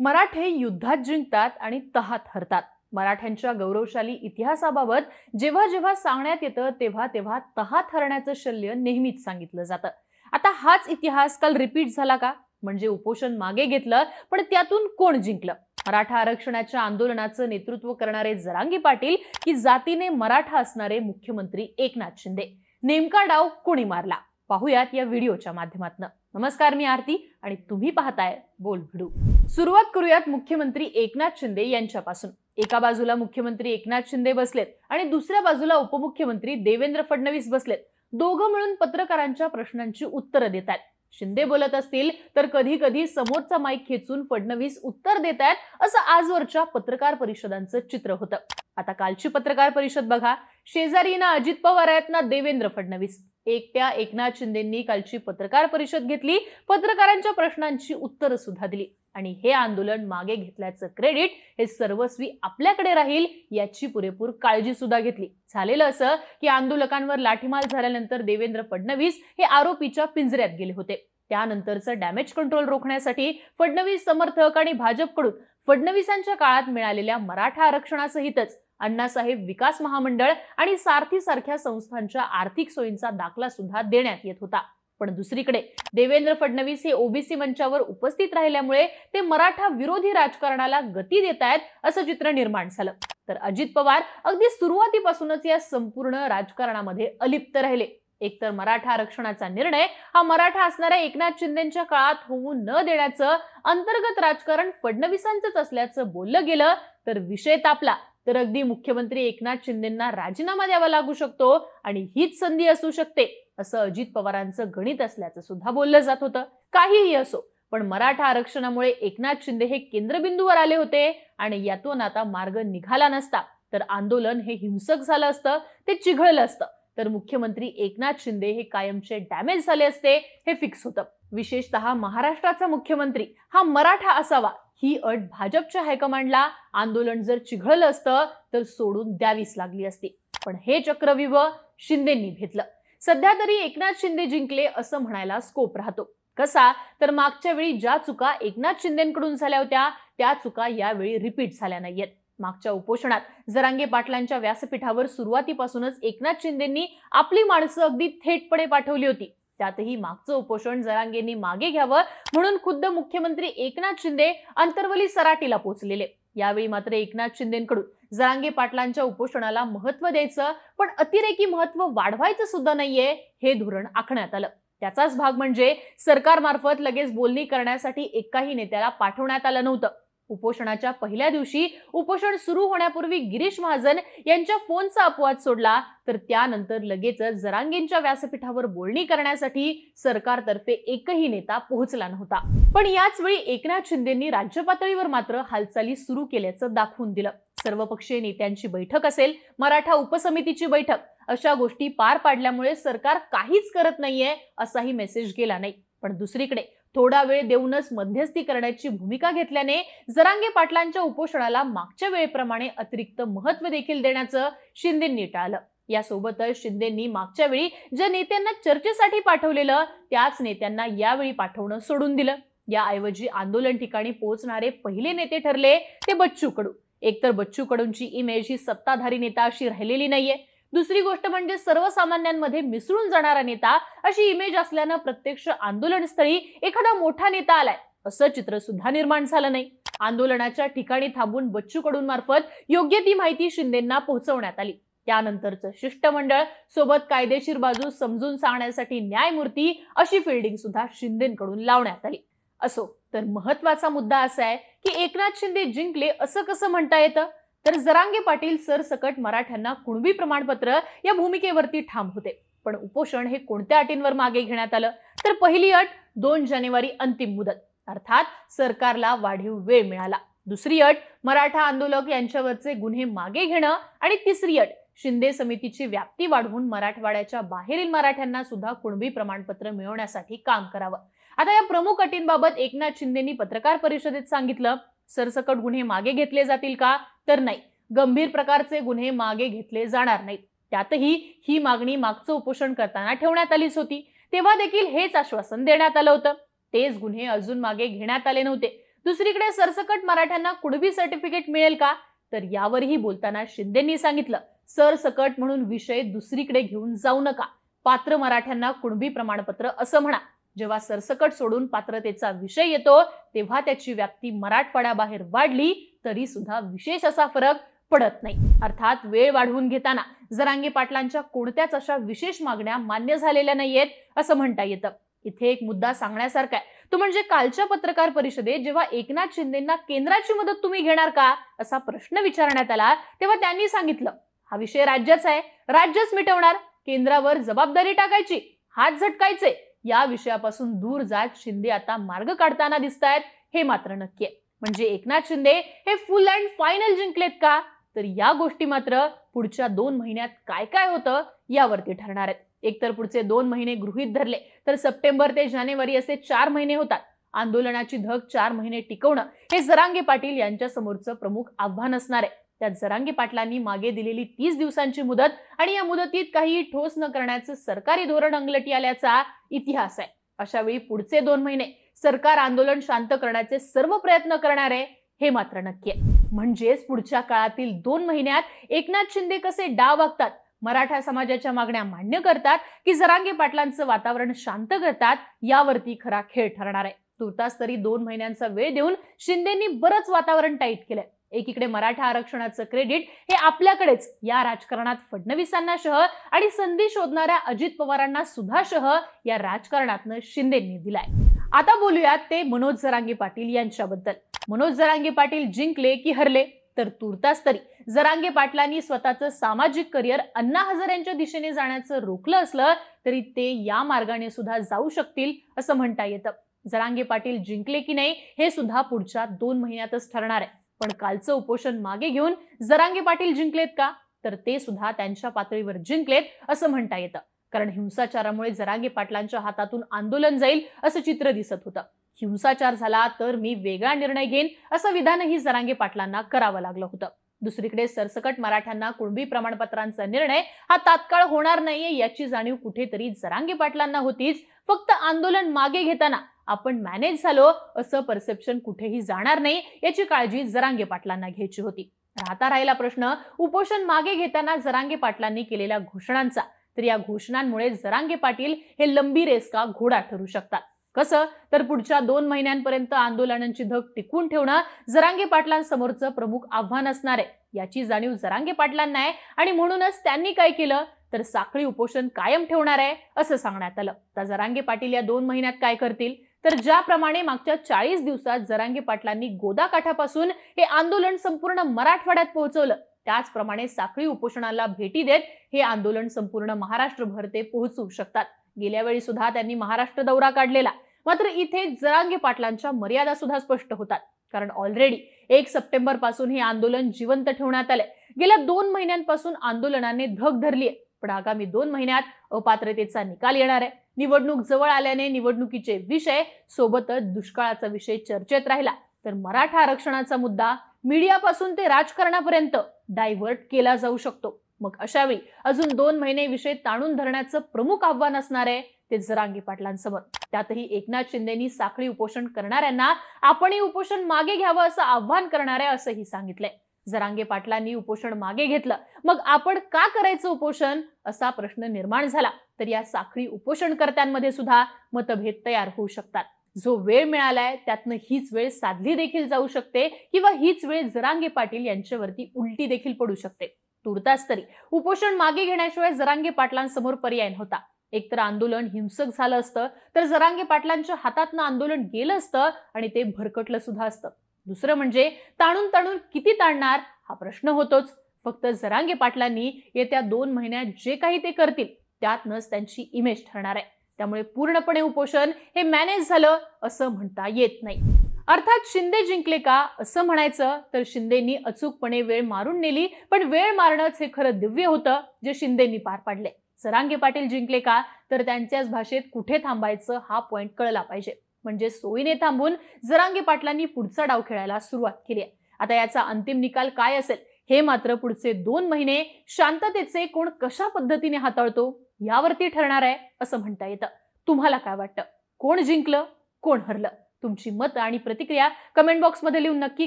मराठे युद्धात जिंकतात आणि तहात हरतात. मराठ्यांच्या गौरवशाली इतिहासाबाबत जेव्हा जेव्हा सांगण्यात येतं तेव्हा तेव्हा तहात हरण्याचं शल्य नेहमीच सांगितलं जातं. आता हाच इतिहास काल रिपीट झाला का? म्हणजे उपोषण मागे घेतलं, पण त्यातून कोण जिंकलं? मराठा आरक्षणाच्या आंदोलनाचं नेतृत्व करणारे जरांगी पाटील की जातीने मराठा असणारे मुख्यमंत्री एकनाथ शिंदे? नेमका डाव कोणी मारला? पाहुयात या व्हिडिओच्या माध्यमातून. नमस्कार, मी आरती आणि तुम्ही पाहताय बोल भिडू. सुरुवात करूयात मुख्यमंत्री एकनाथ शिंदे यांच्यापासून. एका बाजूला मुख्यमंत्री एकनाथ शिंदे बसलेत आणि दुसऱ्या बाजूला उपमुख्यमंत्री देवेंद्र फडणवीस बसलेत. दोघं मिळून पत्रकारांच्या प्रश्नांची उत्तरं देत आहेत. शिंदे बोलत असतील तर कधी कधी समोरचा माईक खेचून फडणवीस उत्तर देत आहेत, असं आजवरच्या पत्रकार परिषदांचं चित्र होतं. आता कालची पत्रकार परिषद बघा. शेजारी ना अजित पवार आहेत ना देवेंद्र फडणवीस. एकट्या एकनाथ शिंदेंनी कालची पत्रकार परिषद घेतली, पत्रकारांच्या प्रश्नांची उत्तरं सुद्धा दिली आणि हे आंदोलन मागे घेतल्याचं क्रेडिट हे सर्वस्वी आपल्याकडे राहील याची पुरेपूर काळजी सुद्धा घेतली. झालेलं असं की आंदोलकांवर लाठीमार झाल्यानंतर देवेंद्र फडणवीस हे आरोपीच्या पिंजऱ्यात गेले होते. त्यानंतरचं डॅमेज कंट्रोल रोखण्यासाठी फडणवीस समर्थक आणि भाजपकडून फडणवीसांच्या काळात मिळालेल्या मराठा आरक्षणासहितच अण्णासाहेब विकास महामंडळ आणि सारथी सारख्या संस्थांच्या आर्थिक सोयींचा दाखला सुद्धा देण्यात येत होता. पण दुसरीकडे देवेंद्र फडणवीस हे ओबीसी मंचावर उपस्थित राहिल्यामुळे ते मराठा विरोधी राजकारणाला गती देत आहेत असं चित्र निर्माण झालं. तर अजित पवार अगदी सुरुवातीपासूनच या संपूर्ण राजकारणामध्ये अलिप्त राहिले. एकतर मराठा आरक्षणाचा निर्णय हा मराठा असणाऱ्या एकनाथ शिंदेच्या काळात होऊ न देण्याचं अंतर्गत राजकारण फडणवीसांचंच असल्याचं बोललं गेलं, तर विषय तापला तर अगदी मुख्यमंत्री एकनाथ शिंदेंना राजीनामा द्यावा लागू शकतो आणि हीच संधी असू शकते असं अजित पवारांचं गणित असल्याचं सुद्धा बोललं जात होतं. काहीही असो, पण मराठा आरक्षणामुळे एकनाथ शिंदे हे केंद्रबिंदूवर आले होते आणि यातून आता मार्ग निघाला नसता तर आंदोलन हे हिंसक झालं असतं, ते चिघळलं असतं, तर मुख्यमंत्री एकनाथ शिंदे हे कायमचे डॅमेज झाले असते हे फिक्स होतं. विशेषतः महाराष्ट्राचा मुख्यमंत्री हा मराठा असावा ही अट भाजपच्या हायकमांडला आंदोलन जर चिघळलं असतं तर सोडून द्यावीच लागली असती. पण हे चक्रव्यूह शिंदेंनी भेदलं. सध्या तरी एकनाथ शिंदे जिंकले असं म्हणायला स्कोप राहतो. कसा? तर मागच्या वेळी ज्या चुका एकनाथ शिंदेकडून झाल्या होत्या त्या चुका यावेळी रिपीट झाल्या नाहीयेत. मागच्या उपोषणात जरांगे पाटलांच्या व्यासपीठावर सुरुवातीपासूनच एकनाथ शिंदेंनी आपली माणसं अगदी थेटपणे पाठवली होती. त्यातही मागचं उपोषण जरांगेंनी मागे घ्यावं म्हणून खुद्द मुख्यमंत्री एकनाथ शिंदे अंतरवली सराटीला पोहोचलेले. यावेळी मात्र एकनाथ शिंदेकडून जरांगे पाटलांच्या उपोषणाला महत्व द्यायचं पण अतिरेकी महत्व वाढवायचं सुद्धा नाहीये हे धोरण आखण्यात आलं. त्याचाच भाग म्हणजे सरकारमार्फत लगेच बोलणी करण्यासाठी एकाही नेत्याला पाठवण्यात आलं नव्हतं. उपोषणाच्या पहिल्या दिवशी उपोषण सुरू होण्यापूर्वी गिरीश महाजन यांच्या फोनचा अपवाद सोडला तर त्यानंतर लगेचच जरांगेंच्या व्यासपीठावर बोलणी करण्यासाठी सरकारतर्फे एकही नेता पोहोचला नव्हता. पण याच वेळी एकनाथ शिंदेंनी राज्य पातळीवर मात्र हालचाली सुरू केल्याचं दाखवून दिलं. सर्वपक्षीय नेत्यांची बैठक असेल, मराठा उपसमितीची बैठक, अशा गोष्टी पार पाडल्यामुळे सरकार काहीच करत नाहीये असाही मेसेज गेला नाही. पण दुसरीकडे थोडा वेळ देऊनच मध्यस्थी करण्याची भूमिका घेतल्याने जरांगे पाटलांच्या उपोषणाला मागच्या वेळेप्रमाणे अतिरिक्त महत्व देखील देण्याचं शिंदेंनी टाळलं. यासोबतच शिंदेंनी मागच्या वेळी ज्या नेत्यांना चर्चेसाठी पाठवलेलं त्याच नेत्यांना यावेळी पाठवणं सोडून दिलं. याऐवजी आंदोलन ठिकाणी पोहोचणारे पहिले नेते ठरले ते बच्चू कडू. एकतर बच्चू कडूंची इमेज ही सत्ताधारी नेता अशी राहिलेली नाहीये. दुसरी गोष्ट म्हणजे सर्वसामान्यांमध्ये मिसळून जाणारा नेता अशी इमेज असल्यानं प्रत्यक्ष आंदोलनस्थळी एखादा मोठा नेता आलाय असं चित्र सुद्धा निर्माण झालं नाही. आंदोलनाच्या ठिकाणी थांबून बच्चू कडूंमार्फत योग्य ती माहिती शिंदेंना पोहोचवण्यात आली. त्यानंतरचं शिष्टमंडळ सोबत कायदेशीर बाजू समजून सांगण्यासाठी न्यायमूर्ती अशी फिल्डिंग सुद्धा शिंदेकडून लावण्यात आली. असो, तर महत्वाचा मुद्दा असा आहे की एकनाथ शिंदे जिंकले असं कसं म्हणता येतं? तर जरांगे पाटील सरसकट मराठ्यांना कुणबी प्रमाणपत्र या भूमिकेवरती ठाम होते. पण उपोषण हे कोणत्या अटींवर मागे घेण्यात आलं? तर पहिली अट 2 जानेवारी अंतिम मुदत, अर्थात सरकारला वाढीव वेळ मिळाला. दुसरी अट मराठा आंदोलक यांच्यावरचे गुन्हे मागे घेणं आणि तिसरी अट शिंदे समितीची व्याप्ती वाढवून मराठवाड्याच्या बाहेरील मराठ्यांना सुद्धा कुणबी प्रमाणपत्र मिळवण्यासाठी काम करावं. आता या प्रमुख अटींबाबत एकनाथ शिंदेंनी पत्रकार परिषदेत सांगितलं, सरसकट गुन्हे मागे घेतले जातील का? तर नाही, गंभीर प्रकारचे गुन्हे मागे घेतले जाणार नाहीत. त्यातही ही मागणी मागचं उपोषण करताना ठेवण्यात आलीच होती. तेव्हा देखील हेच आश्वासन देण्यात आलं होतं. तेच गुन्हे अजून मागे घेण्यात आले नव्हते. दुसरीकडे सरसकट मराठ्यांना कुणबी सर्टिफिकेट मिळेल का, तर यावरही बोलताना शिंदेंनी सांगितलं, सरसकट म्हणून विषय दुसरीकडे घेऊन जाऊ नका. पात्र मराठ्यांना कुणबी प्रमाणपत्र असं म्हणा. जेव्हा सरसकट सोडून पात्रतेचा विषय येतो तेव्हा त्याची व्याप्ती मराठवाड्याबाहेर वाढली तरी सुद्धा विशेष असा फरक पडत नाही. अर्थात वेळ वाढवून घेताना जरांगे पाटलांच्या कोणत्याच अशा विशेष मागण्या मान्य झालेल्या नाहीयेत असं म्हणता येतं. इथे एक मुद्दा सांगण्यासारखा आहे, तो म्हणजे कालच्या पत्रकार परिषदेत जेव्हा एकनाथ शिंदेंना केंद्राची मदत तुम्ही घेणार का असा प्रश्न विचारण्यात आला तेव्हा त्यांनी सांगितलं, हा विषय राज्याचा आहे, राज्यच मिटवणार, केंद्रावर जबाबदारी टाकायची, हात झटकायचे, या विषयापासून दूर जात शिंदे आता मार्ग काढताना दिसतायत हे मात्र नक्की आहे. म्हणजे एकनाथ शिंदे हे फुल अँड फायनल जिंकलेत का, तर या गोष्टी मात्र पुढच्या 2 महिन्यात काय काय होतं यावरती ठरणार आहेत. एकतर पुढचे 2 महिने गृहीत धरले तर सप्टेंबर ते जानेवारी असे 4 महिने होतात. आंदोलनाची धग 4 महिने टिकवणं हे जरांगे पाटील यांच्या समोरचं प्रमुख आव्हान असणार आहे. त्यात जरांगे पाटलांनी मागे दिलेली 30 दिवसांची मुदत आणि या मुदतीत काही ठोस न करण्याचं सरकारी धोरण अंगलटी आल्याचा इतिहास आहे. अशा वेळी पुढचे 2 महिने सरकार आंदोलन शांत करण्याचे सर्व प्रयत्न करणार आहे हे मात्र नक्की आहे. म्हणजेच पुढच्या काळातील 2 महिन्यात एकनाथ शिंदे कसे डाव आखतात, मराठा समाजाच्या मागण्या मान्य करतात की जरांगे पाटलांचं वातावरण शांत करतात, यावरती खरा खेळ ठरणार आहे. तुर्तास तरी 2 महिन्यांचा वेळ देऊन शिंदेंनी बरंच वातावरण टाईट केलंय. एकीकडे मराठा आरक्षणाचं क्रेडिट हे आपल्याकडेच, या राजकारणात फडणवीसांना शह आणि संधी शोधणाऱ्या अजित पवारांना सुद्धा शह या राजकारणातनं शिंदेंनी दिलाय. आता बोलूयात ते मनोज जरांगे पाटील यांच्याबद्दल. मनोज जरांगे पाटील जिंकले की हरले, तर तुर्तास तरी जरांगे पाटलांनी स्वतःचं सामाजिक करिअर अण्णा हजारेंच्या दिशेने जाण्याचं रोखलं असलं तरी ते या मार्गाने सुद्धा जाऊ शकतील असं म्हणता येतं. जरांगे पाटील जिंकले की नाही हे सुद्धा पुढच्या 2 महिन्यातच ठरणार आहे. पण कालचं उपोषण मागे घेऊन जरांगे पाटील जिंकलेत का, तर ते सुद्धा त्यांच्या पातळीवर जिंकलेत असं म्हणता येतं. कारण हिंसाचारामुळे जरांगे पाटलांच्या हातातून आंदोलन जाईल असं चित्र दिसत होतं. हिंसाचार झाला तर मी वेगळा निर्णय घेईन असं विधानही जरांगे पाटलांना करावं लागलं होतं. दुसरीकडे सरसकट मराठ्यांना कुणबी प्रमाणपत्रांचा निर्णय हा तात्काळ होणार नाहीये याची जाणीव कुठेतरी जरांगे पाटलांना होतीच. फक्त आंदोलन मागे घेताना आपण मॅनेज झालो असं परसेप्शन कुठेही जाणार नाही याची काळजी जरांगे पाटलांना घ्यायची होती. आता राहिला प्रश्न उपोषण मागे घेताना जरांगे पाटलांनी केलेल्या घोषणांचा. तर या घोषणांमुळे जरांगे पाटील हे लंबी रेस का घोडा ठरू शकतात. कसं, तर पुढच्या 2 महिन्यांपर्यंत आंदोलनांची धग टिकवून ठेवणं जरांगे पाटलांसमोरचं प्रमुख आव्हान असणार आहे. याची जाणीव जरांगे पाटलांना आहे आणि म्हणूनच त्यांनी काय केलं तर साखळी उपोषण कायम ठेवणार आहे असं सांगण्यात आलं. तर जरांगे पाटील या 2 महिन्यात काय करतील, तर ज्याप्रमाणे मागच्या 40 दिवसात जरांगे पाटलांनी गोदाकाठापासून हे आंदोलन संपूर्ण मराठवाड्यात पोहोचवलं, त्याचप्रमाणे साखळी उपोषणाला भेटी देत हे आंदोलन संपूर्ण महाराष्ट्रभर ते पोहोचवू शकतात. गेल्या वेळी सुद्धा त्यांनी महाराष्ट्र दौरा काढलेला. मात्र इथे जरांगे पाटलांच्या मर्यादा सुद्धा स्पष्ट होतात. कारण ऑलरेडी 1 सप्टेंबर पासून हे आंदोलन जिवंत ठेवण्यात आले. गेल्या 2 महिन्यांपासून आंदोलनाने धग धरली आहे. पण आगामी 2 महिन्यात अपात्रतेचा निकाल येणार आहे. निवडणूक जवळ आल्याने निवडणुकीचे विषय सोबतच दुष्काळाचा विषय चर्चेत राहिला तर मराठा आरक्षणाचा मुद्दा मीडियापासून ते राजकारणापर्यंत डायव्हर्ट केला जाऊ शकतो. मग अशा वेळी अजून 2 महिने विषय ताणून धरण्याचं प्रमुख आव्हान असणार आहे ते जरांगे पाटलांसमोर. त्यातही एकनाथ शिंदेंनी साखळी उपोषण करणाऱ्यांना आपणही उपोषण मागे घ्यावं असं आव्हान करणार आहे असंही सांगितलंय. जरांगे पाटलांनी उपोषण मागे घेतलं, मग आपण का करायचं उपोषण असा प्रश्न निर्माण झाला तर या साखळी उपोषणकर्त्यांमध्ये सुद्धा मतभेद तयार होऊ शकतात. जो वेळ मिळालाय त्यातनं हीच वेळ साधली देखील जाऊ शकते किंवा हीच वेळ जरांगे पाटील यांच्यावरती उलटी देखील पडू शकते. तुर्तास तरी उपोषण मागे घेण्याशिवाय जरांगे पाटलांसमोर पर्याय नव्हता. एकतर आंदोलन हिंसक झालं असतं तर जरांगे पाटलांच्या हातातनं आंदोलन गेलं असतं आणि ते भरकटलं सुद्धा असतं. दुसरं म्हणजे ताणून ताणून किती ताणणार हा प्रश्न होतोच. फक्त जरांगे पाटलांनी येत्या 2 महिन्यात जे काही ते करतील त्यातनंच त्यांची इमेज ठरणार आहे. त्यामुळे पूर्णपणे उपोषण हे मॅनेज झालं असं म्हणता येत नाही. अर्थात शिंदे जिंकले का असं म्हणायचं तर शिंदेंनी अचूकपणे वेळ मारून नेली, पण वेळ मारणंच हे खरं दिव्य होतं जे शिंदेंनी पार पाडले. जरांगे पाटील जिंकले का तर त्यांच्याच भाषेत कुठे थांबायचं हा पॉइंट कळला पाहिजे. म्हणजे सोयीने थांबून जरांगे पाटलांनी पुढचा डाव खेळायला सुरुवात केली आहे. आता याचा अंतिम निकाल काय असेल हे मात्र पुढचे 2 महिने शांततेचे कोण कशा पद्धतीने हाताळतो यावरती ठरणार आहे असं म्हणता येतं. तुम्हाला काय वाटतं, कोण जिंकलं कोण हरलं तुमची मतं आणि प्रतिक्रिया कमेंट बॉक्समध्ये लिहून नक्की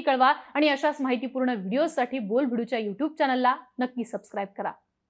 कळवा आणि अशाच माहितीपूर्ण व्हिडिओसाठी बोलबिडूच्या YouTube चॅनलला नक्की सबस्क्राईब करा.